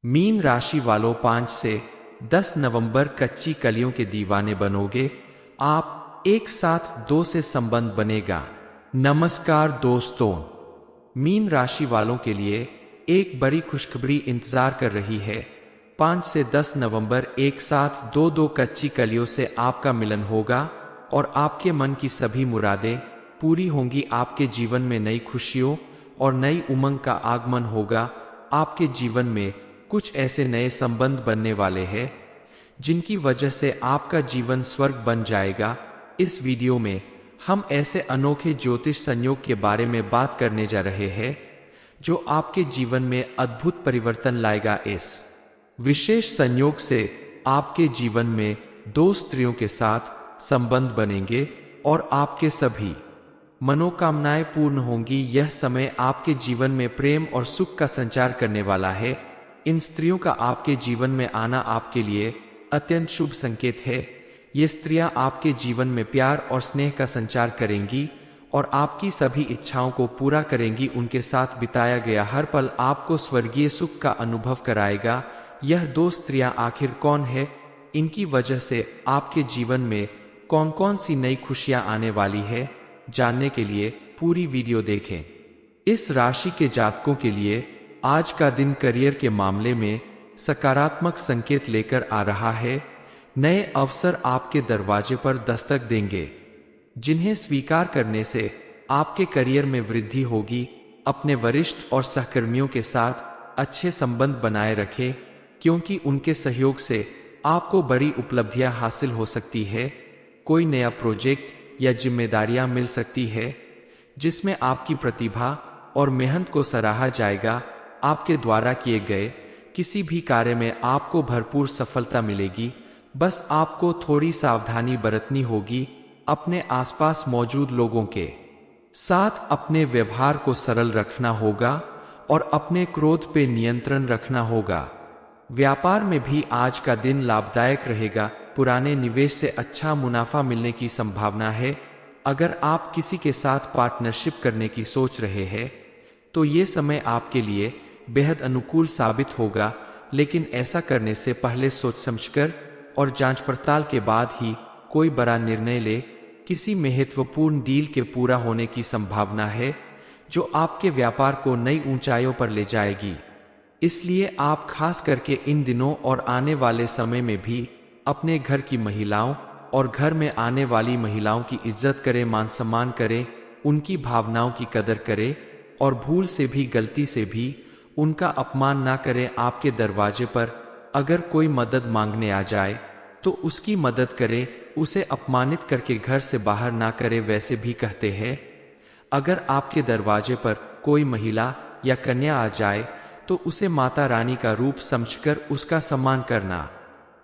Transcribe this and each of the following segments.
Mean राशि वालों 5 से 10 नवंबर कच्ची कलियों के दीवाने बनोगे आप। एक साथ 2 से संबंध बनेगा। नमस्कार दोस्तों, मीन राशि वालों के लिए एक बड़ी खुशखबरी इंतजार कर रही है। 5 से 10 नवंबर एक साथ दो कच्ची कलियों से आपका मिलन होगा और आपके मन की सभी मुरादें पूरी होंगी। आपके जीवन में नई खुशियों और नई उमंग का आगमन होगा। आपके जीवन में कुछ ऐसे नए संबंध बनने वाले हैं जिनकी वजह से आपका जीवन स्वर्ग बन जाएगा। इस वीडियो में हम ऐसे अनोखे ज्योतिष संयोग के बारे में बात करने जा रहे हैं जो आपके जीवन में अद्भुत परिवर्तन लाएगा। इस विशेष संयोग से आपके जीवन में 2 स्त्रियों के साथ संबंध बनेंगे और आपके सभी मनोकामनाएं पूर्ण होंगी। यह समय आपके जीवन में प्रेम और सुख का संचार करने वाला है। इन स्त्रियों का आपके जीवन में आना आपके लिए अत्यंत शुभ संकेत है। ये स्त्रियां आपके जीवन में प्यार और स्नेह का संचार करेंगी और आपकी सभी इच्छाओं को पूरा करेंगी। उनके साथ बिताया गया हर पल आपको स्वर्गीय सुख का अनुभव कराएगा। यह 2 स्त्रियां आखिर कौन है, इनकी वजह से आपके जीवन में कौन कौन सी नई खुशियां आने वाली है, जानने के लिए पूरी वीडियो देखें। इस राशि के जातकों के लिए आज का दिन करियर के मामले में सकारात्मक संकेत लेकर आ रहा है। नए अवसर आपके दरवाजे पर दस्तक देंगे जिन्हें स्वीकार करने से आपके करियर में वृद्धि होगी। अपने वरिष्ठ और सहकर्मियों के साथ अच्छे संबंध बनाए रखें क्योंकि उनके सहयोग से आपको बड़ी उपलब्धियां हासिल हो सकती है। कोई नया प्रोजेक्ट या जिम्मेदारियां मिल सकती है जिसमें आपकी प्रतिभा और मेहनत को सराहा जाएगा। आपके द्वारा किए गए किसी भी कार्य में आपको भरपूर सफलता मिलेगी। बस आपको थोड़ी सावधानी बरतनी होगी। अपने आसपास मौजूद लोगों के साथ अपने व्यवहार को सरल रखना होगा और अपने क्रोध पे नियंत्रण रखना होगा। व्यापार में भी आज का दिन लाभदायक रहेगा। पुराने निवेश से अच्छा मुनाफा मिलने की संभावना है। अगर आप किसी के साथ पार्टनरशिप करने की सोच रहे हैं तो ये समय आपके लिए बेहद अनुकूल साबित होगा, लेकिन ऐसा करने से पहले सोच समझकर और जांच पड़ताल के बाद ही कोई बड़ा निर्णय ले। किसी महत्वपूर्ण डील के पूरा होने की संभावना है जो आपके व्यापार को नई ऊंचाइयों पर ले जाएगी। इसलिए आप खास करके इन दिनों और आने वाले समय में भी अपने घर की महिलाओं और घर में आने वाली महिलाओं की इज्जत करें, मान सम्मान करें, उनकी भावनाओं की कदर करें और भूल से भी, गलती से भी उनका अपमान ना करें। आपके दरवाजे पर अगर कोई मदद मांगने आ जाए तो उसकी मदद करें, उसे अपमानित करके घर से बाहर ना करें। वैसे भी कहते हैं, अगर आपके दरवाजे पर कोई महिला या कन्या आ जाए तो उसे माता रानी का रूप समझकर उसका सम्मान करना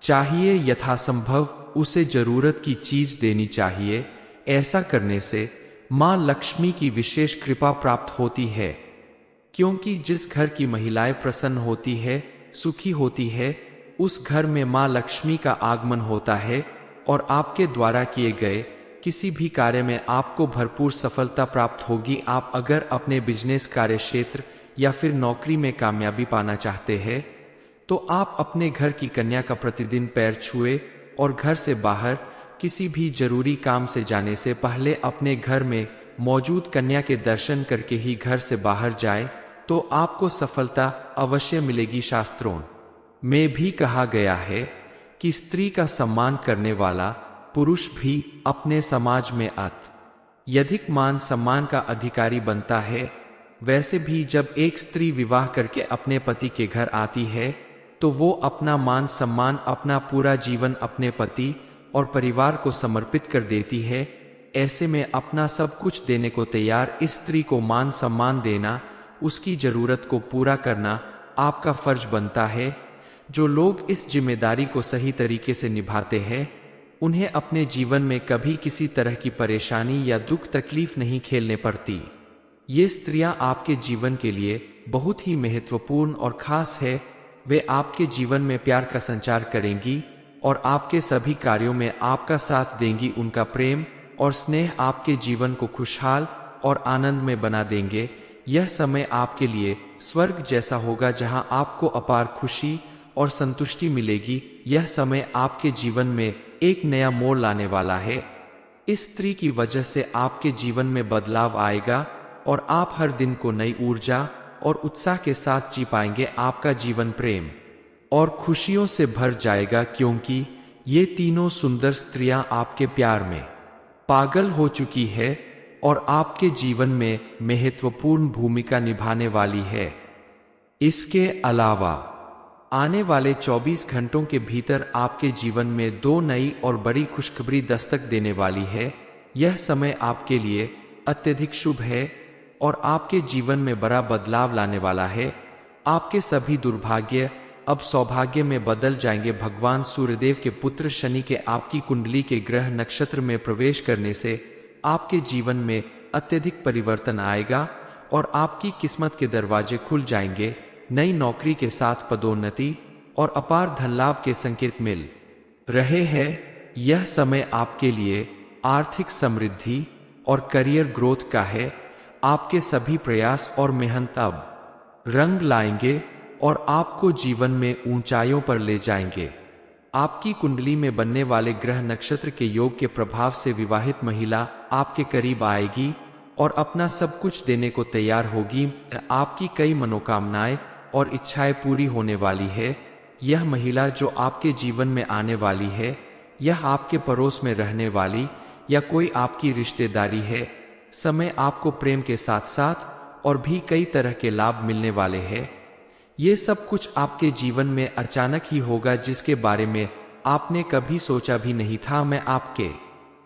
चाहिए। यथासंभव उसे जरूरत की चीज देनी चाहिए। ऐसा करने से मां लक्ष्मी की विशेष कृपा प्राप्त होती है क्योंकि जिस घर की महिलाएं प्रसन्न होती है, सुखी होती है, उस घर में मां लक्ष्मी का आगमन होता है और आपके द्वारा किए गए किसी भी कार्य में आपको भरपूर सफलता प्राप्त होगी। आप अगर अपने बिजनेस, कार्य क्षेत्र या फिर नौकरी में कामयाबी पाना चाहते हैं तो आप अपने घर की कन्या का प्रतिदिन पैर छुए और घर से बाहर किसी भी जरूरी काम से जाने से पहले अपने घर में मौजूद कन्या के दर्शन करके ही घर से बाहर जाए तो आपको सफलता अवश्य मिलेगी। शास्त्रों में भी कहा गया है कि स्त्री का सम्मान करने वाला पुरुष भी अपने समाज में अत्यधिक मान सम्मान का अधिकारी बनता है। वैसे भी जब एक स्त्री विवाह करके अपने पति के घर आती है तो वो अपना मान सम्मान, अपना पूरा जीवन अपने पति और परिवार को समर्पित कर देती है। ऐसे में अपना सब कुछ देने को तैयार इस स्त्री को मान सम्मान देना, उसकी जरूरत को पूरा करना आपका फर्ज बनता है। जो लोग इस जिम्मेदारी को सही तरीके से निभाते हैं उन्हें अपने जीवन में कभी किसी तरह की परेशानी या दुख तकलीफ नहीं झेलने पड़ती। ये स्त्रियां आपके जीवन के लिए बहुत ही महत्वपूर्ण और खास है। वे आपके जीवन में प्यार का संचार करेंगी और आपके सभी कार्यों में आपका साथ देंगी। उनका प्रेम और स्नेह आपके जीवन को खुशहाल और आनंद में बना देंगे। यह समय आपके लिए स्वर्ग जैसा होगा जहां आपको अपार खुशी और संतुष्टि मिलेगी। यह समय आपके जीवन में एक नया मोड़ लाने वाला है। इस स्त्री की वजह से आपके जीवन में बदलाव आएगा और आप हर दिन को नई ऊर्जा और उत्साह के साथ जी पाएंगे। आपका जीवन प्रेम और खुशियों से भर जाएगा, क्योंकि ये तीनों सुंदर स्त्रियां आपके प्यार में पागल हो चुकी है और आपके जीवन में महत्वपूर्ण भूमिका निभाने वाली है। इसके अलावा आने वाले 24 घंटों के भीतर आपके जीवन में दो नई और बड़ी खुशखबरी दस्तक देने वाली है। यह समय आपके लिए अत्यधिक शुभ है और आपके जीवन में बड़ा बदलाव लाने वाला है। आपके सभी दुर्भाग्य अब सौभाग्य में बदल जाएंगे। भगवान सूर्यदेव के पुत्र शनि के आपकी कुंडली के ग्रह नक्षत्र में प्रवेश करने से आपके जीवन में अत्यधिक परिवर्तन आएगा और आपकी किस्मत के दरवाजे खुल जाएंगे। नई नौकरी के साथ पदोन्नति और अपार धन लाभ के संकेत मिल रहे हैं। यह समय आपके लिए आर्थिक समृद्धि और करियर ग्रोथ का है। आपके सभी प्रयास और मेहनत अब रंग लाएंगे और आपको जीवन में ऊंचाइयों पर ले जाएंगे। आपकी कुंडली में बनने वाले ग्रह नक्षत्र के योग के प्रभाव से विवाहित महिला आपके करीब आएगी और अपना सब कुछ देने को तैयार होगी। आपकी कई मनोकामनाएं और इच्छाएं पूरी होने वाली है। यह महिला जो आपके जीवन में आने वाली है, यह आपके पड़ोस में रहने वाली या कोई आपकी रिश्तेदारी है। समय आपको प्रेम के साथ साथ और भी कई तरह के लाभ मिलने वाले हैं। ये सब कुछ आपके जीवन में अचानक ही होगा, जिसके बारे में आपने कभी सोचा भी नहीं था। मैं आपके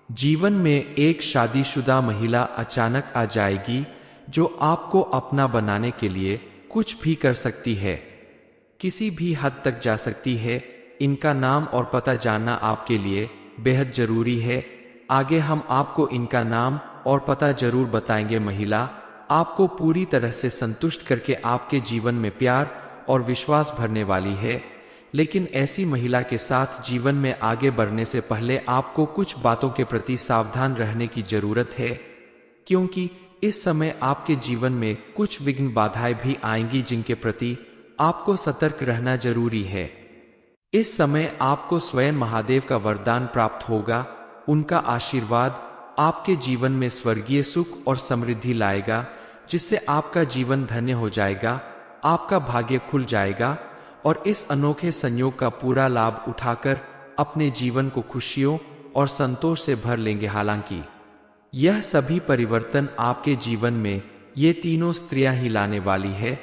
जीवन में एक शादीशुदा महिला अचानक आ जाएगी जो आपको अपना बनाने के लिए कुछ भी कर सकती है, किसी भी हद तक जा सकती है। इनका नाम और पता जानना आपके लिए बेहद जरूरी है। आगे हम आपको इनका नाम और पता जरूर बताएंगे। महिला आपको पूरी तरह से संतुष्ट करके आपके जीवन में प्यार और विश्वास भरने वाली है। लेकिन ऐसी महिला के साथ जीवन में आगे बढ़ने से पहले आपको कुछ बातों के प्रति सावधान रहने की जरूरत है, क्योंकि इस समय आपके जीवन में कुछ विघ्न बाधाएं भी आएंगी जिनके प्रति आपको सतर्क रहना जरूरी है। इस समय आपको स्वयं महादेव का वरदान प्राप्त होगा। उनका आशीर्वाद आपके जीवन में स्वर्गीय सुख और समृद्धि लाएगा, जिससे आपका जीवन धन्य हो जाएगा, आपका भाग्य खुल जाएगा और इस अनोखे संयोग का पूरा लाभ उठाकर अपने जीवन को खुशियों और संतोष से भर लेंगे। हालांकि यह सभी परिवर्तन आपके जीवन में ये तीनों स्त्रियां ही लाने वाली है,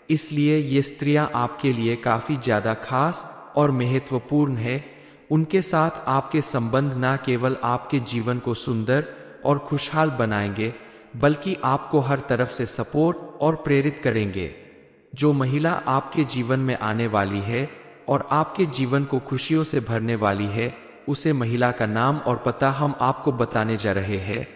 इसलिए ये स्त्रियां आपके लिए काफी ज्यादा खास और महत्वपूर्ण है। उनके साथ आपके संबंध न केवल आपके जीवन को सुंदर और खुशहाल बनाएंगे, बल्कि आपको हर तरफ से सपोर्ट और प्रेरित करेंगे। जो महिला आपके जीवन में आने वाली है और आपके जीवन को खुशियों से भरने वाली है, उसे महिला का नाम और पता हम आपको बताने जा रहे हैं।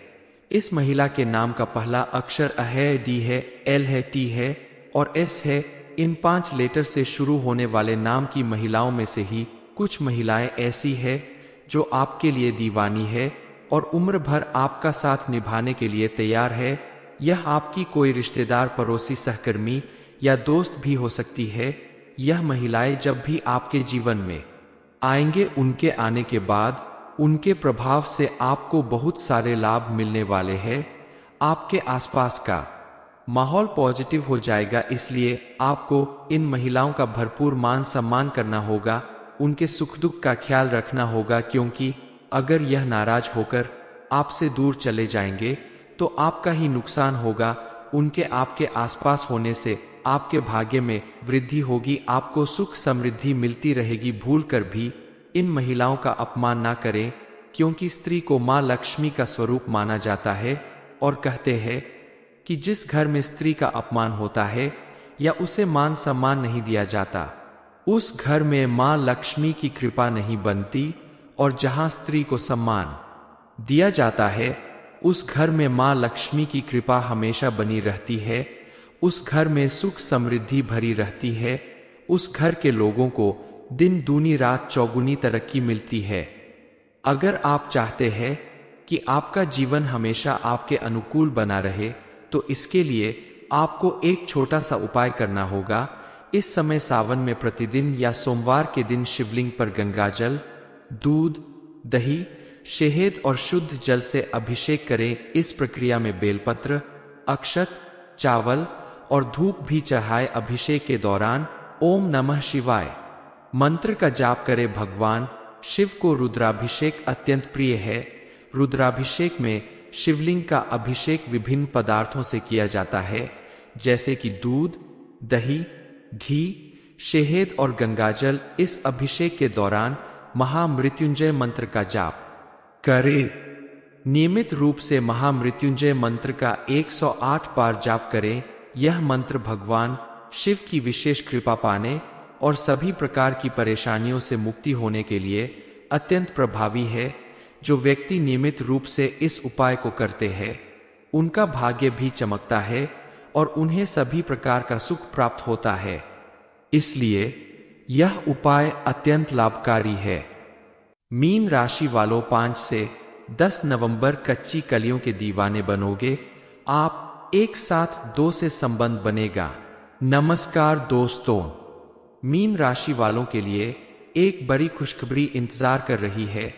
इस महिला के नाम का पहला अक्षर अ है, डी है, एल है, टी है और एस है। इन 5 लेटर से शुरू होने वाले नाम की महिलाओं में से ही कुछ महिलाएं ऐसी है जो आपके लिए दीवानी है और उम्र भर आपका साथ निभाने के लिए तैयार है। यह आपकी कोई रिश्तेदार, पड़ोसी, सहकर्मी या दोस्त भी हो सकती है। यह महिलाएं जब भी आपके जीवन में आएंगे, उनके आने के बाद उनके प्रभाव से आपको बहुत सारे लाभ मिलने वाले हैं। आपके आसपास का माहौल पॉजिटिव हो जाएगा, इसलिए आपको इन महिलाओं का भरपूर मान सम्मान करना होगा, उनके सुख दुख का ख्याल रखना होगा, क्योंकि अगर यह नाराज होकर आपसे दूर चले जाएंगे तो आपका ही नुकसान होगा। उनके आपके आसपास होने से आपके भाग्य में वृद्धि होगी, आपको सुख समृद्धि मिलती रहेगी। भूल कर भी इन महिलाओं का अपमान ना करें, क्योंकि स्त्री को मां लक्ष्मी का स्वरूप माना जाता है और कहते हैं कि जिस घर में स्त्री का अपमान होता है या उसे मान सम्मान नहीं दिया जाता, उस घर में मां लक्ष्मी की कृपा नहीं बनती, और जहां स्त्री को सम्मान दिया जाता है, उस घर में मां लक्ष्मी की कृपा हमेशा बनी रहती है। उस घर में सुख समृद्धि भरी रहती है। उस घर के लोगों को दिन दूनी रात चौगुनी तरक्की मिलती है। अगर आप चाहते हैं कि आपका जीवन हमेशा आपके अनुकूल बना रहे, तो इसके लिए आपको एक छोटा सा उपाय करना होगा। इस समय सावन में प्रतिदिन या सोमवार के दिन शिवलिंग पर गंगाजल, दूध, दही, शहद और शुद्ध जल से अभिषेक करें। इस प्रक्रिया में बेलपत्र, अक्षत, चावल और धूप भी चढ़ाए। अभिषेक के दौरान ओम नमः शिवाय मंत्र का जाप करें। भगवान शिव को रुद्राभिषेक अत्यंत प्रिय है। रुद्राभिषेक में शिवलिंग का अभिषेक विभिन्न पदार्थों से किया जाता है, जैसे कि दूध, दही, घी, शहद और गंगाजल। इस अभिषेक के दौरान महामृत्युंजय मंत्र का जाप करें। नियमित रूप से महामृत्युंजय मंत्र का 108 बार जाप करें। यह मंत्र भगवान शिव की विशेष कृपा पाने और सभी प्रकार की परेशानियों से मुक्ति होने के लिए अत्यंत प्रभावी है। जो व्यक्ति नियमित रूप से इस उपाय को करते हैं, उनका भाग्य भी चमकता है और उन्हें सभी प्रकार का सुख प्राप्त होता है। इसलिए यह उपाय अत्यंत लाभकारी है। मीन राशि वालों, 5 से 10 नवंबर कच्ची कलियों के दीवाने बनोगे आप। एक साथ 2 से संबंध बनेगा। नमस्कार दोस्तों, मीन राशि वालों के लिए एक बड़ी खुशखबरी इंतजार कर रही है।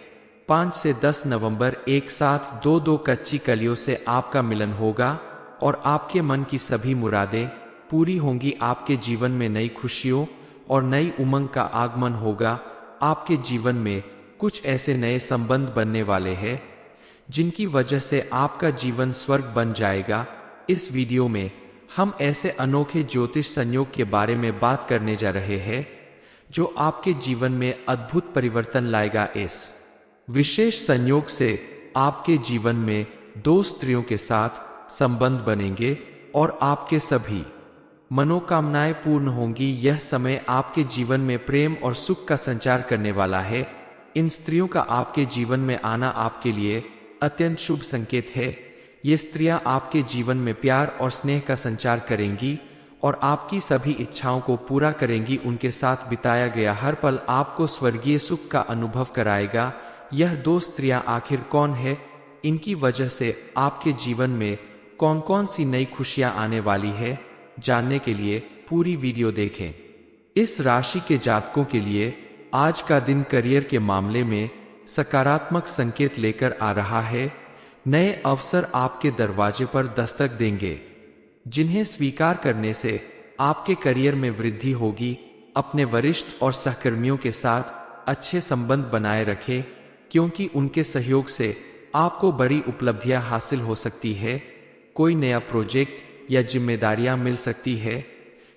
5 से 10 नवंबर एक साथ 2 कच्ची कलियों से आपका मिलन होगा और आपके मन की सभी मुरादें पूरी होंगी। आपके जीवन में नई खुशियों और नई उमंग का आगमन होगा। आपके जीवन में कुछ ऐसे नए संबंध बनने वाले हैं जिनकी वजह से आपका जीवन स्वर्ग बन जाएगा। इस वीडियो में हम ऐसे अनोखे ज्योतिष संयोग के बारे में बात करने जा रहे हैं जो आपके जीवन में अद्भुत परिवर्तन लाएगा। इस विशेष संयोग से आपके जीवन में 2 स्त्रियों के साथ संबंध बनेंगे और आपके सभी मनोकामनाएं पूर्ण होंगी। यह समय आपके जीवन में प्रेम और सुख का संचार करने वाला है। इन स्त्रियों का आपके जीवन में आना आपके लिए अत्यंत शुभ संकेत है। ये स्त्रियां आपके जीवन में प्यार और स्नेह का संचार करेंगी और आपकी सभी इच्छाओं को पूरा करेंगी। उनके साथ बिताया गया हर पल आपको स्वर्गीय सुख का अनुभव कराएगा। यह 2 स्त्रियां आखिर कौन है, इनकी वजह से आपके जीवन में कौन कौन सी नई खुशियां आने वाली है, जानने के लिए पूरी वीडियो देखें। इस राशि के जातकों के लिए आज का दिन करियर के मामले में सकारात्मक संकेत लेकर आ रहा है। नए अवसर आपके दरवाजे पर दस्तक देंगे, जिन्हें स्वीकार करने से आपके करियर में वृद्धि होगी। अपने वरिष्ठ और सहकर्मियों के साथ अच्छे संबंध बनाए रखें, क्योंकि उनके सहयोग से आपको बड़ी उपलब्धियां हासिल हो सकती है। कोई नया प्रोजेक्ट या जिम्मेदारियां मिल सकती है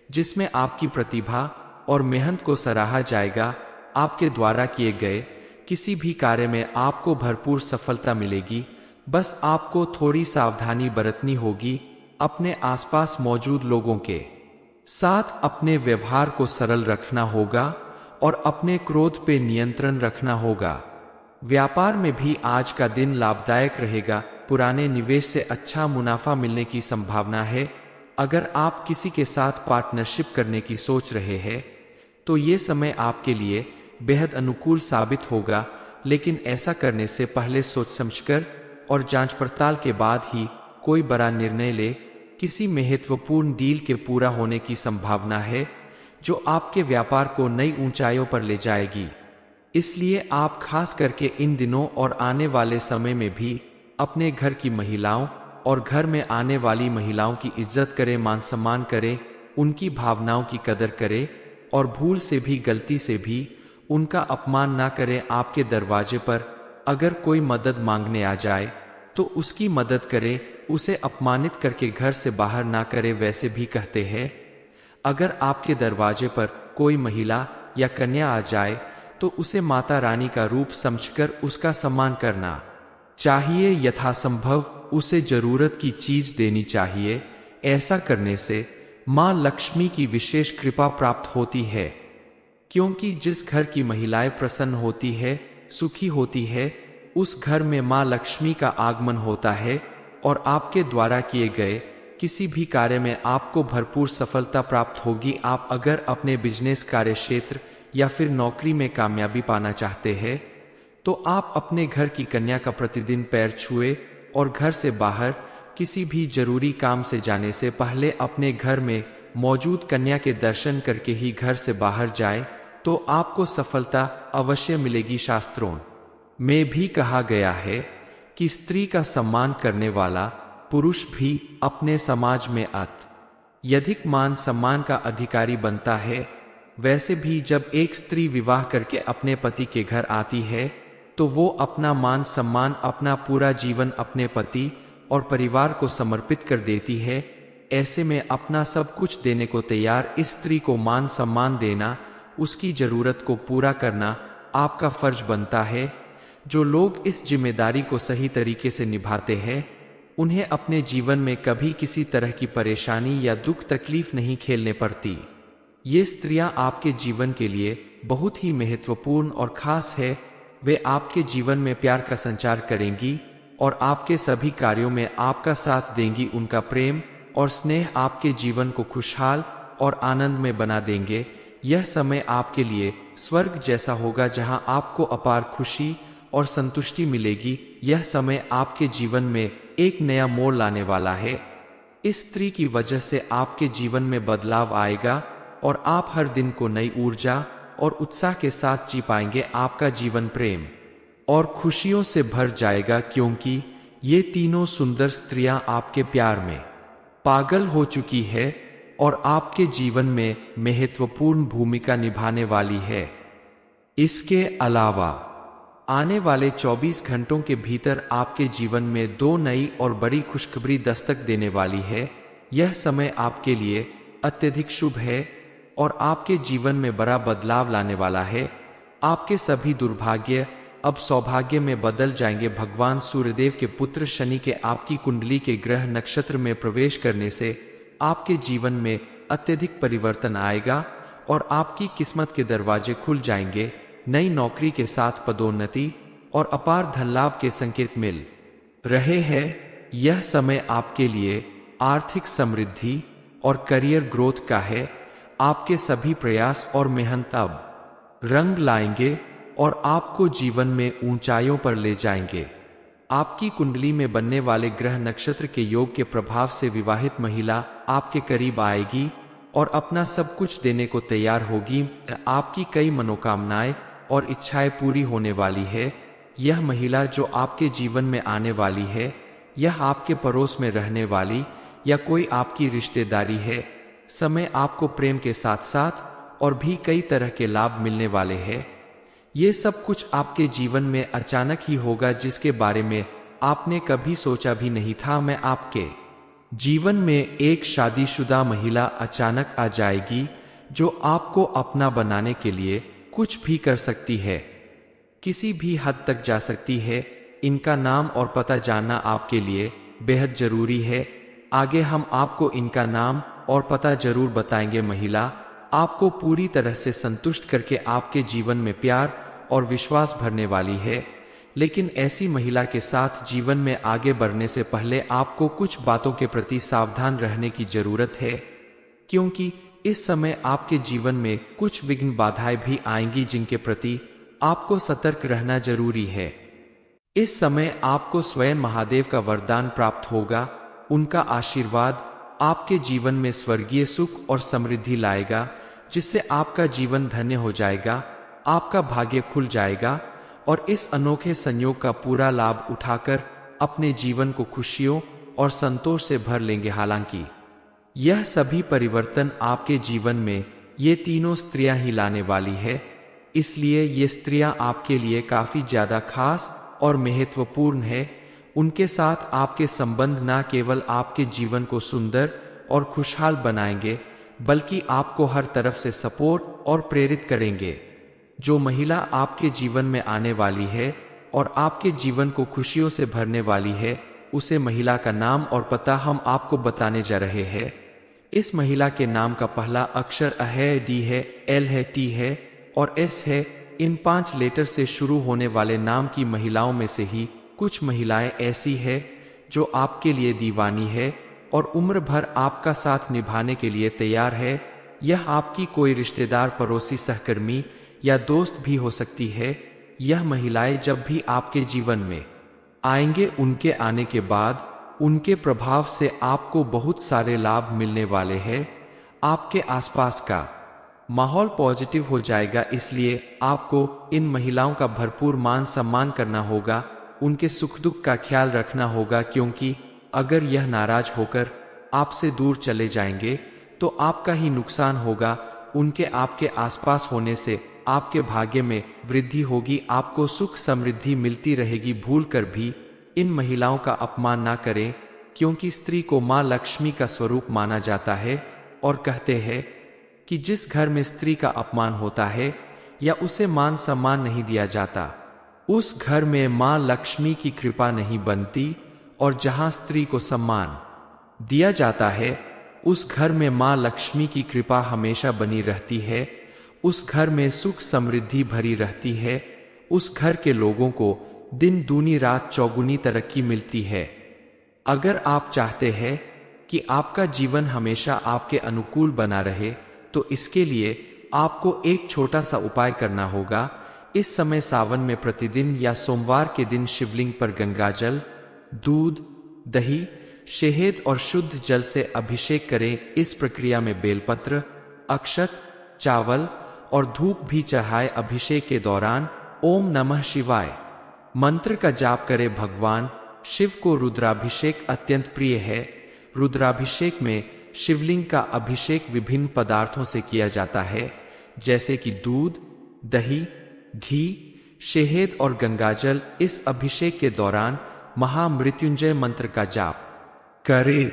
जिसमें आपकी प्रतिभा और मेहनत को सराहा जाएगा। आपके द्वारा किए गए किसी भी कार्य में आपको भरपूर सफलता मिलेगी। बस आपको थोड़ी सावधानी बरतनी होगी। अपने आसपास मौजूद लोगों के साथ अपने व्यवहार को सरल रखना होगा और अपने क्रोध पे नियंत्रण रखना होगा। व्यापार में भी आज का दिन लाभदायक रहेगा। पुराने निवेश से अच्छा मुनाफा मिलने की संभावना है। अगर आप किसी के साथ पार्टनरशिप करने की सोच रहे हैं तो ये समय आपके लिए बेहद अनुकूल साबित होगा, लेकिन ऐसा करने से पहले सोच समझकर और जांच पड़ताल के बाद ही कोई बड़ा निर्णय ले। किसी महत्वपूर्ण डील के पूरा होने की संभावना है जो आपके व्यापार को नई ऊंचाइयों पर ले जाएगी। इसलिए आप खास करके इन दिनों और आने वाले समय में भी अपने घर की महिलाओं और घर में आने वाली महिलाओं की इज्जत करें, मान सम्मान करें, उनकी भावनाओं की कदर करें और भूल से भी, गलती से भी उनका अपमान ना करें। आपके दरवाजे पर अगर कोई मदद मांगने आ जाए तो उसकी मदद करें, उसे अपमानित करके घर से बाहर ना करें। वैसे भी कहते हैं, अगर आपके दरवाजे पर कोई महिला या कन्या आ जाए तो उसे माता रानी का रूप समझकर उसका सम्मान करना चाहिए। यथासंभव उसे जरूरत की चीज देनी चाहिए। ऐसा करने से मां लक्ष्मी की विशेष कृपा प्राप्त होती है, क्योंकि जिस घर की महिलाएं प्रसन्न होती है, सुखी होती है, उस घर में मां लक्ष्मी का आगमन होता है और आपके द्वारा किए गए किसी भी कार्य में आपको भरपूर सफलता प्राप्त होगी। आप अगर अपने बिजनेस, कार्य क्षेत्र या फिर नौकरी में कामयाबी पाना चाहते हैं तो आप अपने घर की कन्या का प्रतिदिन पैर छुए और घर से बाहर किसी भी जरूरी काम से जाने से पहले अपने घर में मौजूद कन्या के दर्शन करके ही घर से बाहर जाए तो आपको सफलता अवश्य मिलेगी। शास्त्रों में भी कहा गया है कि स्त्री का सम्मान करने वाला पुरुष भी अपने समाज में अत्यधिक मान सम्मान का अधिकारी बनता है। वैसे भी जब एक स्त्री विवाह करके अपने पति के घर आती है तो वो अपना मान सम्मान, अपना पूरा जीवन अपने पति और परिवार को समर्पित कर देती है। ऐसे में अपना सब कुछ देने को तैयार इस स्त्री को मान सम्मान देना, उसकी जरूरत को पूरा करना आपका फर्ज बनता है। जो लोग इस जिम्मेदारी को सही तरीके से निभाते हैं उन्हें अपने जीवन में कभी किसी तरह की परेशानी या दुख तकलीफ नहीं झेलने पड़ती। ये स्त्रियां आपके जीवन के लिए बहुत ही महत्वपूर्ण और खास है। वे आपके जीवन में प्यार का संचार करेंगी और आपके सभी कार्यों में आपका साथ देंगी। उनका प्रेम और स्नेह आपके जीवन को खुशहाल और आनंद में बना देंगे। यह समय आपके लिए स्वर्ग जैसा होगा जहां आपको अपार खुशी और संतुष्टि मिलेगी। यह समय आपके जीवन में एक नया मोड़ लाने वाला है। इस स्त्री की वजह से आपके जीवन में बदलाव आएगा और आप हर दिन को नई ऊर्जा और उत्साह के साथ जी पाएंगे। आपका जीवन प्रेम और खुशियों से भर जाएगा क्योंकि ये तीनों सुंदर स्त्रियां आपके प्यार में पागल हो चुकी है और आपके जीवन में महत्वपूर्ण भूमिका निभाने वाली है। इसके अलावा आने वाले 24 घंटों के भीतर आपके जीवन में दो नई और बड़ी खुशखबरी दस्तक देने वाली है। यह समय आपके लिए अत्यधिक शुभ है और आपके जीवन में बड़ा बदलाव लाने वाला है। आपके सभी दुर्भाग्य अब सौभाग्य में बदल जाएंगे। भगवान सूर्यदेव के पुत्र शनि के आपकी कुंडली के ग्रह नक्षत्र में प्रवेश करने से आपके जीवन में अत्यधिक परिवर्तन आएगा और आपकी किस्मत के दरवाजे खुल जाएंगे। नई नौकरी के साथ पदोन्नति और अपार धन लाभ के संकेत मिल रहे हैं। यह समय आपके लिए आर्थिक समृद्धि और करियर ग्रोथ का है। आपके सभी प्रयास और मेहनत अब रंग लाएंगे और आपको जीवन में ऊंचाइयों पर ले जाएंगे। आपकी कुंडली में बनने वाले ग्रह नक्षत्र के योग के प्रभाव से विवाहित महिला आपके करीब आएगी और अपना सब कुछ देने को तैयार होगी। आपकी कई मनोकामनाएं और इच्छाएं पूरी होने वाली है। यह महिला जो आपके जीवन में आने वाली है, यह आपके पड़ोस में रहने वाली या कोई आपकी रिश्तेदारी है। समय आपको प्रेम के साथ साथ और भी कई तरह के लाभ मिलने वाले हैं। ये सब कुछ आपके जीवन में अचानक ही होगा जिसके बारे में आपने कभी सोचा भी नहीं था। मैं आपके जीवन में एक शादीशुदा महिला अचानक आ जाएगी जो आपको अपना बनाने के लिए कुछ भी कर सकती है, किसी भी हद तक जा सकती है। इनका नाम और पता जानना आपके लिए बेहद जरूरी है। आगे हम आपको इनका नाम और पता जरूर बताएंगे। महिला आपको पूरी तरह से संतुष्ट करके आपके जीवन में प्यार और विश्वास भरने वाली है। लेकिन ऐसी महिला के साथ जीवन में आगे बढ़ने से पहले आपको कुछ बातों के प्रति सावधान रहने की जरूरत है, क्योंकि इस समय आपके जीवन में कुछ विघ्न बाधाएं भी आएंगी जिनके प्रति आपको सतर्क रहना जरूरी है। इस समय आपको स्वयं महादेव का वरदान प्राप्त होगा। उनका आशीर्वाद आपके जीवन में स्वर्गीय सुख और समृद्धि लाएगा, जिससे आपका जीवन धन्य हो जाएगा, आपका भाग्य खुल जाएगा और इस अनोखे संयोग का पूरा लाभ उठाकर अपने जीवन को खुशियों और संतोष से भर लेंगे। हालांकि यह सभी परिवर्तन आपके जीवन में ये तीनों स्त्रियां ही लाने वाली है, इसलिए ये स्त्रियां आपके लिए काफी ज्यादा खास और महत्वपूर्ण है। उनके साथ आपके संबंध न केवल आपके जीवन को सुंदर और खुशहाल बनाएंगे, बल्कि आपको हर तरफ से सपोर्ट और प्रेरित करेंगे। जो महिला आपके जीवन में आने वाली है और आपके जीवन को खुशियों से भरने वाली है, उसे महिला का नाम और पता हम आपको बताने जा रहे हैं। इस महिला के नाम का पहला अक्षर अ है, डी है, एल है, टी है और एस है। इन 5 लेटर से शुरू होने वाले नाम की महिलाओं में से ही कुछ महिलाएं ऐसी है जो आपके लिए दीवानी है और उम्र भर आपका साथ निभाने के लिए तैयार है। यह आपकी कोई रिश्तेदार, पड़ोसी, सहकर्मी या दोस्त भी हो सकती है। यह महिलाएं जब भी आपके जीवन में आएंगे, उनके आने के बाद उनके प्रभाव से आपको बहुत सारे लाभ मिलने वाले हैं। आपके आसपास का माहौल पॉजिटिव हो जाएगा, इसलिए आपको इन महिलाओं का भरपूर मान सम्मान करना होगा, उनके सुख दुख का ख्याल रखना होगा, क्योंकि अगर यह नाराज होकर आपसे दूर चले जाएंगे तो आपका ही नुकसान होगा। उनके आपके आसपास होने से आपके भाग्य में वृद्धि होगी, आपको सुख समृद्धि मिलती रहेगी। भूल कर भी इन महिलाओं का अपमान ना करें, क्योंकि स्त्री को माँ लक्ष्मी का स्वरूप माना जाता है और कहते हैं कि जिस घर में स्त्री का अपमान होता है या उसे मान सम्मान नहीं दिया जाता, उस घर में माँ लक्ष्मी की कृपा नहीं बनती, और जहां स्त्री को सम्मान दिया जाता है उस घर में माँ लक्ष्मी की कृपा हमेशा बनी रहती है। उस घर में सुख समृद्धि भरी रहती है। उस घर के लोगों को दिन दूनी रात चौगुनी तरक्की मिलती है। अगर आप चाहते हैं कि आपका जीवन हमेशा आपके अनुकूल बना रहे, तो इसके लिए आपको एक छोटा सा उपाय करना होगा। इस समय सावन में प्रतिदिन या सोमवार के दिन शिवलिंग पर गंगाजल, दूध, दही, शहद और शुद्ध जल से अभिषेक करें। इस प्रक्रिया में बेलपत्र, अक्षत, चावल और धूप भी चढ़ाए। अभिषेक के दौरान ओम नमः शिवाय मंत्र का जाप करें। भगवान शिव को रुद्राभिषेक अत्यंत प्रिय है। रुद्राभिषेक में शिवलिंग का अभिषेक विभिन्न पदार्थों से किया जाता है, जैसे कि दूध, दही, घी, शहद और गंगाजल। इस अभिषेक के दौरान महामृत्युंजय मंत्र का जाप करें।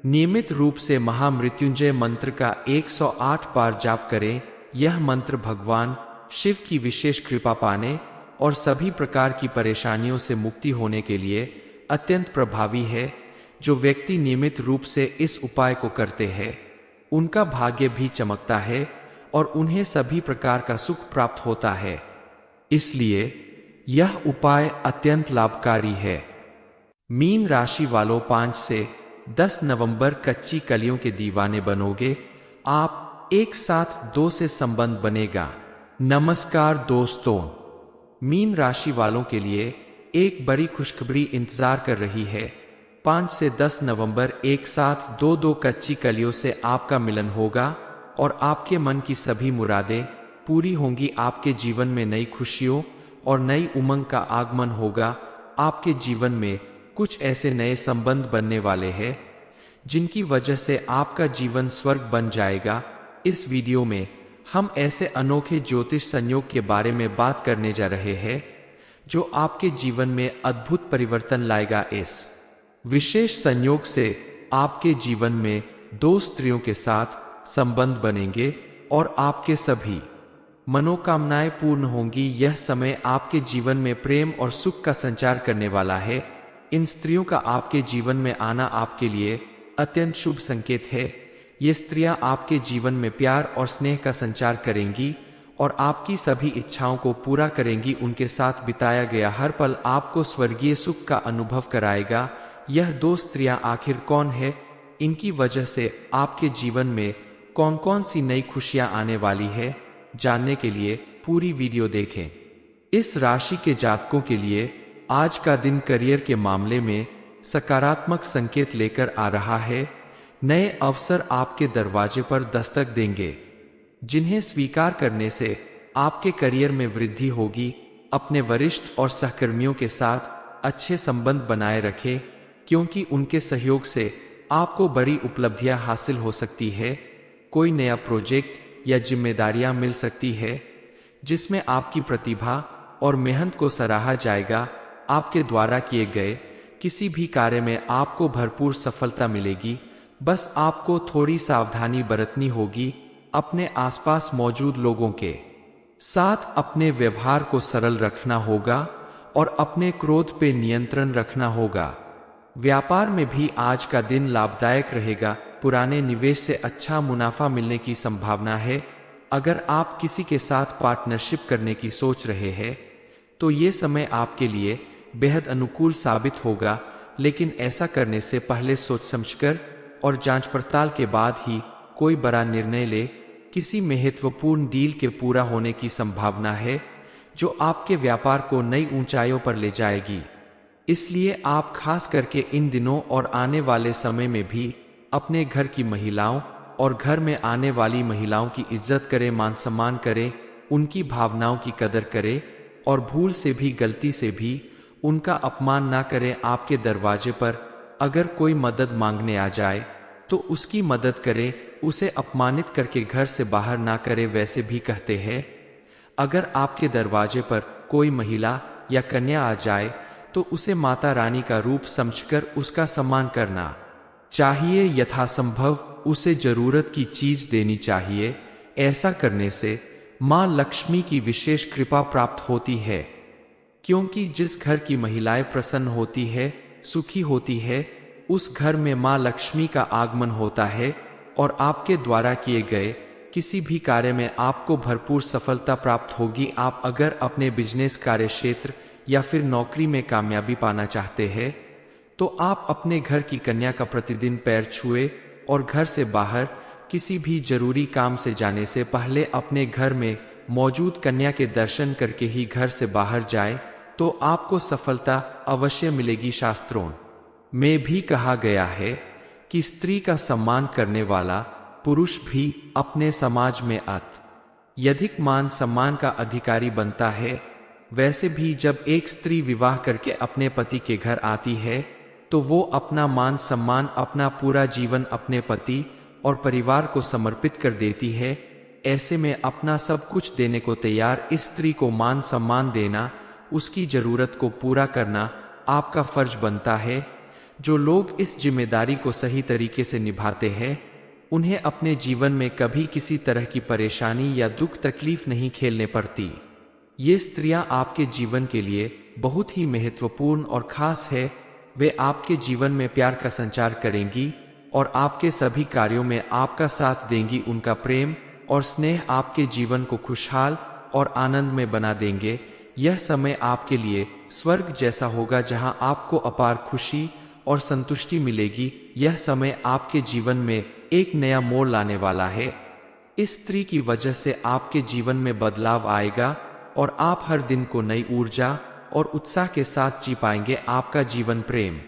नियमित रूप से महामृत्युंजय मंत्र का 108 बार जाप करें। यह मंत्र भगवान शिव की विशेष कृपा पाने और सभी प्रकार की परेशानियों से मुक्ति होने के लिए अत्यंत प्रभावी है। जो व्यक्ति नियमित रूप से इस उपाय को करते हैं, उनका भाग्य भी चमकता है और उन्हें सभी प्रकार का सुख प्राप्त होता है। इसलिए यह उपाय अत्यंत लाभकारी है। मीन राशि वालों, 5 से 10 नवंबर कच्ची कलियों के दीवाने बनोगे आप। एक साथ 2 से संबंध बनेगा। नमस्कार दोस्तों, मीन राशि वालों के लिए एक बड़ी खुशखबरी इंतजार कर रही है। 5 से 10 नवंबर एक साथ 2 कच्ची कलियों से आपका मिलन होगा और आपके मन की सभी मुरादें पूरी होंगी। आपके जीवन में नई खुशियों और नई उमंग का आगमन होगा। आपके जीवन में कुछ ऐसे नए संबंध बनने वाले हैं जिनकी वजह से आपका जीवन स्वर्ग बन जाएगा। इस वीडियो में हम ऐसे अनोखे ज्योतिष संयोग के बारे में बात करने जा रहे हैं जो आपके जीवन में अद्भुत परिवर्तन लाएगा। इस विशेष संयोग से आपके जीवन में 2 स्त्रियों के साथ संबंध बनेंगे और आपके सभी मनोकामनाएं पूर्ण होंगी। यह समय आपके जीवन में प्रेम और सुख का संचार करने वाला है। इन स्त्रियों का आपके जीवन में आना आपके लिए अत्यंत शुभ संकेत है। ये स्त्रियां आपके जीवन में प्यार और स्नेह का संचार करेंगी और आपकी सभी इच्छाओं को पूरा करेंगी। उनके साथ बिताया गया हर पल आपको स्वर्गीय सुख का अनुभव कराएगा। यह 2 स्त्रियां आखिर कौन है, इनकी वजह से आपके जीवन में कौन कौन सी नई खुशियां आने वाली है, जानने के लिए पूरी वीडियो देखें। इस राशि के जातकों के लिए आज का दिन करियर के मामले में सकारात्मक संकेत लेकर आ रहा है। नए अवसर आपके दरवाजे पर दस्तक देंगे, जिन्हें स्वीकार करने से आपके करियर में वृद्धि होगी। अपने वरिष्ठ और सहकर्मियों के साथ अच्छे संबंध बनाए रखें, क्योंकि उनके सहयोग से आपको बड़ी उपलब्धियां हासिल हो सकती है। कोई नया प्रोजेक्ट या जिम्मेदारियां मिल सकती है जिसमें आपकी प्रतिभा और मेहनत को सराहा जाएगा। आपके द्वारा किए गए किसी भी कार्य में आपको भरपूर सफलता मिलेगी। बस आपको थोड़ी सावधानी बरतनी होगी। अपने आसपास मौजूद लोगों के साथ अपने व्यवहार को सरल रखना होगा और अपने क्रोध पे नियंत्रण रखना होगा। व्यापार में भी आज का दिन लाभदायक रहेगा। पुराने निवेश से अच्छा मुनाफा मिलने की संभावना है। अगर आप किसी के साथ पार्टनरशिप करने की सोच रहे हैं तो ये समय आपके लिए बेहद अनुकूल साबित होगा, लेकिन ऐसा करने से पहले सोच समझकर और जांच पड़ताल के बाद ही कोई बड़ा निर्णय ले। किसी महत्वपूर्ण डील के पूरा होने की संभावना है जो आपके व्यापार को नई ऊंचाइयों पर ले जाएगी। इसलिए आप खास करके इन दिनों और आने वाले समय में भी अपने घर की महिलाओं और घर में आने वाली महिलाओं की इज्जत करें, मान सम्मान करें, उनकी भावनाओं की कदर करें और भूल से भी, गलती से भी उनका अपमान ना करें। आपके दरवाजे पर अगर कोई मदद मांगने आ जाए तो उसकी मदद करें, उसे अपमानित करके घर से बाहर ना करें। वैसे भी कहते हैं, अगर आपके दरवाजे पर कोई महिला या कन्या आ जाए तो उसे माता रानी का रूप समझकर उसका सम्मान करना चाहिए। यथासंभव उसे जरूरत की चीज देनी चाहिए। ऐसा करने से मां लक्ष्मी की विशेष कृपा प्राप्त होती है, क्योंकि जिस घर की महिलाएं प्रसन्न होती है, सुखी होती है, उस घर में मां लक्ष्मी का आगमन होता है और आपके द्वारा किए गए किसी भी कार्य में आपको भरपूर सफलता प्राप्त होगी। आप अगर अपने बिजनेस, कार्य क्षेत्र या फिर नौकरी में कामयाबी पाना चाहते हैं तो आप अपने घर की कन्या का प्रतिदिन पैर छुए और घर से बाहर किसी भी जरूरी काम से जाने से पहले अपने घर में मौजूद कन्या के दर्शन करके ही घर से बाहर जाएं, तो आपको सफलता अवश्य मिलेगी। शास्त्रों में भी कहा गया है कि स्त्री का सम्मान करने वाला पुरुष भी अपने समाज में अत्यधिक मान सम्मान का अधिकारी बनता है। वैसे भी जब एक स्त्री विवाह करके अपने पति के घर आती है तो वो अपना मान सम्मान, अपना पूरा जीवन अपने पति और परिवार को समर्पित कर देती है। ऐसे में अपना सब कुछ देने को तैयार इस स्त्री को मान सम्मान देना, उसकी जरूरत को पूरा करना आपका फर्ज बनता है। जो लोग इस जिम्मेदारी को सही तरीके से निभाते हैं उन्हें अपने जीवन में कभी किसी तरह की परेशानी या दुख तकलीफ नहीं झेलने पड़ती। ये स्त्रियां आपके जीवन के लिए बहुत ही महत्वपूर्ण और खास है। वे आपके जीवन में प्यार का संचार करेंगी और आपके सभी कार्यों में आपका साथ देंगी। उनका प्रेम और स्नेह आपके जीवन को खुशहाल और आनंद में बना देंगे। यह समय आपके लिए स्वर्ग जैसा होगा, जहां आपको अपार खुशी और संतुष्टि मिलेगी। यह समय आपके जीवन में एक नया मोड़ लाने वाला है। इस स्त्री की वजह से आपके जीवन में बदलाव आएगा और आप हर दिन को नई ऊर्जा और उत्साह के साथ जी पाएंगे। आपका जीवन प्रेम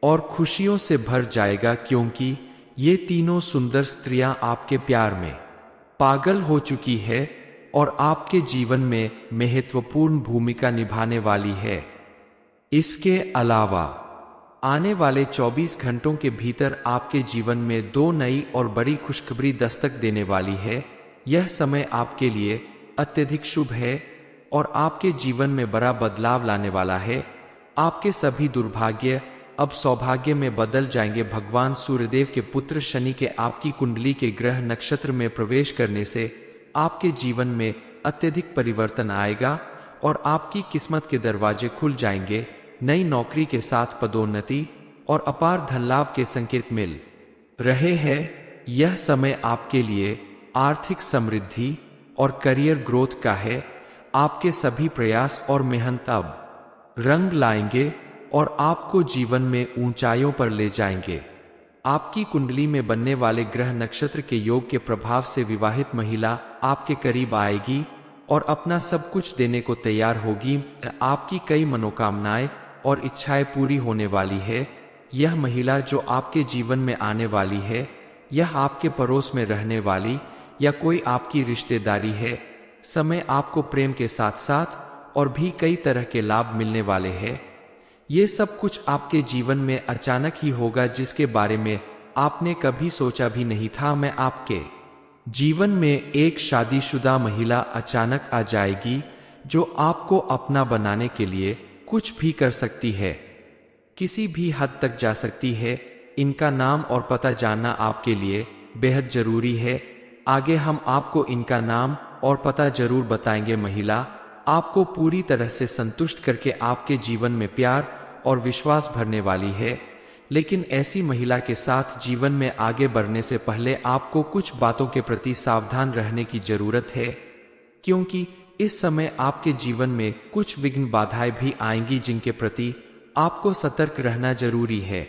और खुशियों से भर जाएगा, क्योंकि ये तीनों सुंदर स्त्रियां आपके प्यार में पागल हो चुकी है और आपके जीवन में महत्वपूर्ण भूमिका निभाने वाली है। इसके अलावा आने वाले 24 घंटों के भीतर आपके जीवन में दो नई और बड़ी खुशखबरी दस्तक देने वाली है। यह समय आपके लिए अत्यधिक शुभ है और आपके जीवन में बड़ा बदलाव लाने वाला है। आपके सभी दुर्भाग्य अब सौभाग्य में बदल जाएंगे। भगवान सूर्यदेव के पुत्र शनि के आपकी कुंडली के ग्रह नक्षत्र में प्रवेश करने से आपके जीवन में अत्यधिक परिवर्तन आएगा और आपकी किस्मत के दरवाजे खुल जाएंगे। नई नौकरी के साथ पदोन्नति और अपार धन लाभ के संकेत मिल रहे हैं। यह समय आपके लिए आर्थिक समृद्धि और करियर ग्रोथ का है। आपके सभी प्रयास और मेहनत अब रंग लाएंगे और आपको जीवन में ऊंचाइयों पर ले जाएंगे। आपकी कुंडली में बनने वाले ग्रह नक्षत्र के योग के प्रभाव से विवाहित महिला आपके करीब आएगी और अपना सब कुछ देने को तैयार होगी। आपकी कई मनोकामनाएं और इच्छाएं पूरी होने वाली है। यह महिला जो आपके जीवन में आने वाली है, यह आपके पड़ोस में रहने वाली या कोई आपकी रिश्तेदारी है। समय आपको प्रेम के साथ साथ और भी कई तरह के लाभ मिलने वाले हैं। ये सब कुछ आपके जीवन में अचानक ही होगा, जिसके बारे में आपने कभी सोचा भी नहीं था। मैं आपके जीवन में एक शादीशुदा महिला अचानक आ जाएगी जो आपको अपना बनाने के लिए कुछ भी कर सकती है, किसी भी हद तक जा सकती है। इनका नाम और पता जानना आपके लिए बेहद जरूरी है। आगे हम आपको इनका नाम और पता जरूर बताएंगे। महिला आपको पूरी तरह से संतुष्ट करके आपके जीवन में प्यार और विश्वास भरने वाली है। लेकिन ऐसी महिला के साथ जीवन में आगे बढ़ने से पहले आपको कुछ बातों के प्रति सावधान रहने की जरूरत है, क्योंकि इस समय आपके जीवन में कुछ विघ्न बाधाएं भी आएंगी जिनके प्रति आपको सतर्क रहना जरूरी है।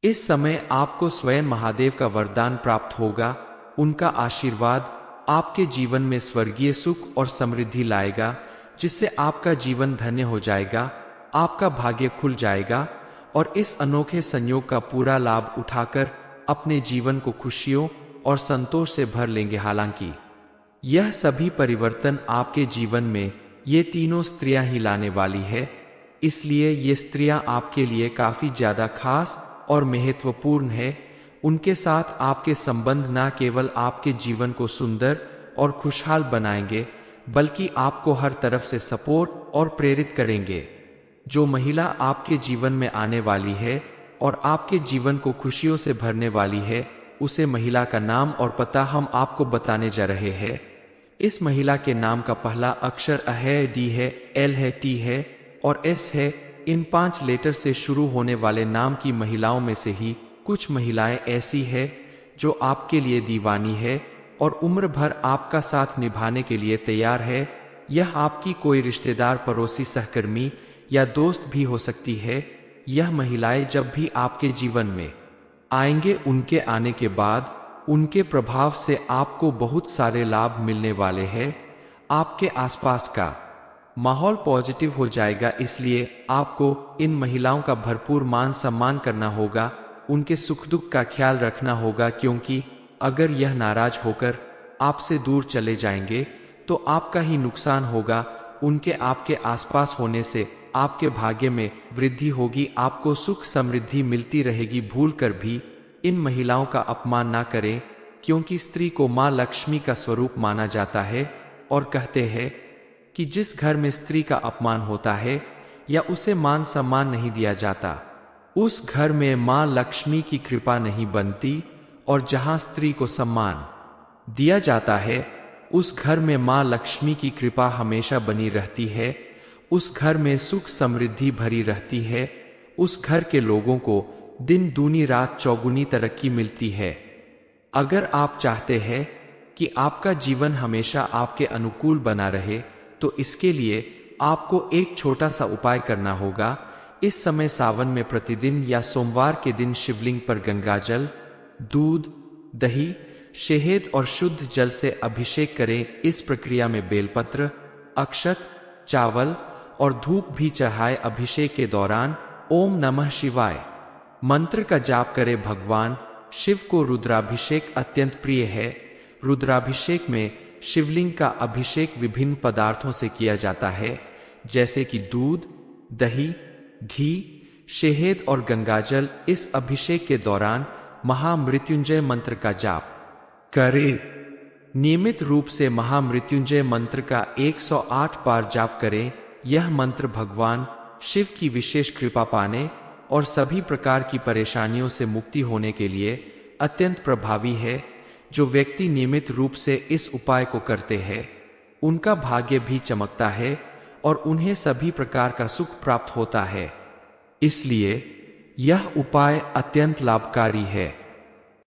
इस समय आपको स्वयं महादेव का वरदान प्राप्त होगा। उनका आशीर्वाद आपके जीवन में स्वर्गीय सुख और समृद्धि लाएगा, जिससे आपका जीवन धन्य हो जाएगा। आपका भाग्य खुल जाएगा और इस अनोखे संयोग का पूरा लाभ उठाकर अपने जीवन को खुशियों और संतोष से भर लेंगे। हालांकि यह सभी परिवर्तन आपके जीवन में ये तीनों स्त्रियां ही लाने वाली है, इसलिए ये स्त्रियां आपके लिए काफी ज्यादा खास और महत्वपूर्ण है। उनके साथ आपके संबंध न केवल आपके जीवन को सुंदर और खुशहाल बनाएंगे, बल्कि आपको हर तरफ से सपोर्ट और प्रेरित करेंगे। जो महिला आपके जीवन में आने वाली है और आपके जीवन को खुशियों से भरने वाली है, उसे महिला का नाम और पता हम आपको बताने जा रहे हैं। इस महिला के नाम का पहला अक्षर अ है, डी है, एल है, टी है और एस है। इन 5 लेटर से शुरू होने वाले नाम की महिलाओं में से ही कुछ महिलाएं ऐसी है जो आपके लिए दीवानी है और उम्र भर आपका साथ निभाने के लिए तैयार है। यह आपकी कोई रिश्तेदार, पड़ोसी, सहकर्मी या दोस्त भी हो सकती है। यह महिलाएं जब भी आपके जीवन में आएंगे, उनके आने के बाद उनके प्रभाव से आपको बहुत सारे लाभ मिलने वाले हैं। आपके आसपास का माहौल पॉजिटिव हो जाएगा, इसलिए आपको इन महिलाओं का भरपूर मान सम्मान करना होगा, उनके सुख दुख का ख्याल रखना होगा, क्योंकि अगर यह नाराज होकर आपसे दूर चले जाएंगे तो आपका ही नुकसान होगा। उनके आपके आसपास होने से आपके भाग्य में वृद्धि होगी, आपको सुख समृद्धि मिलती रहेगी। भूल कर भी इन महिलाओं का अपमान ना करें, क्योंकि स्त्री को मां लक्ष्मी का स्वरूप माना जाता है और कहते हैं कि जिस घर में स्त्री का अपमान होता है या उसे मान सम्मान नहीं दिया जाता, उस घर में मां लक्ष्मी की कृपा नहीं बनती, और जहां स्त्री को सम्मान दिया जाता है उस घर में मां लक्ष्मी की कृपा हमेशा बनी रहती है। उस घर में सुख समृद्धि भरी रहती है। उस घर के लोगों को दिन दूनी रात चौगुनी तरक्की मिलती है। अगर आप चाहते हैं कि आपका जीवन हमेशा आपके अनुकूल बना रहे, तो इसके लिए आपको एक छोटा सा उपाय करना होगा। इस समय सावन में प्रतिदिन या सोमवार के दिन शिवलिंग पर गंगाजल, दूध, दही, शहद और शुद्ध जल से अभिषेक करें। इस प्रक्रिया में बेलपत्र, अक्षत, चावल और धूप भी चढ़ाए। अभिषेक के दौरान ओम नमः शिवाय मंत्र का जाप करें। भगवान शिव को रुद्राभिषेक अत्यंत प्रिय है। रुद्राभिषेक में शिवलिंग का अभिषेक विभिन्न पदार्थों से किया जाता है, जैसे कि दूध, दही, घी, शहद और गंगाजल। इस अभिषेक के दौरान महामृत्युंजय मंत्र का जाप करें। नियमित रूप से महामृत्युंजय मंत्र का 108 बार जाप करें। यह मंत्र भगवान शिव की विशेष कृपा पाने और सभी प्रकार की परेशानियों से मुक्ति होने के लिए अत्यंत प्रभावी है। जो व्यक्ति नियमित रूप से इस उपाय को करते हैं, उनका भाग्य भी चमकता है और उन्हें सभी प्रकार का सुख प्राप्त होता है। इसलिए यह उपाय अत्यंत लाभकारी है।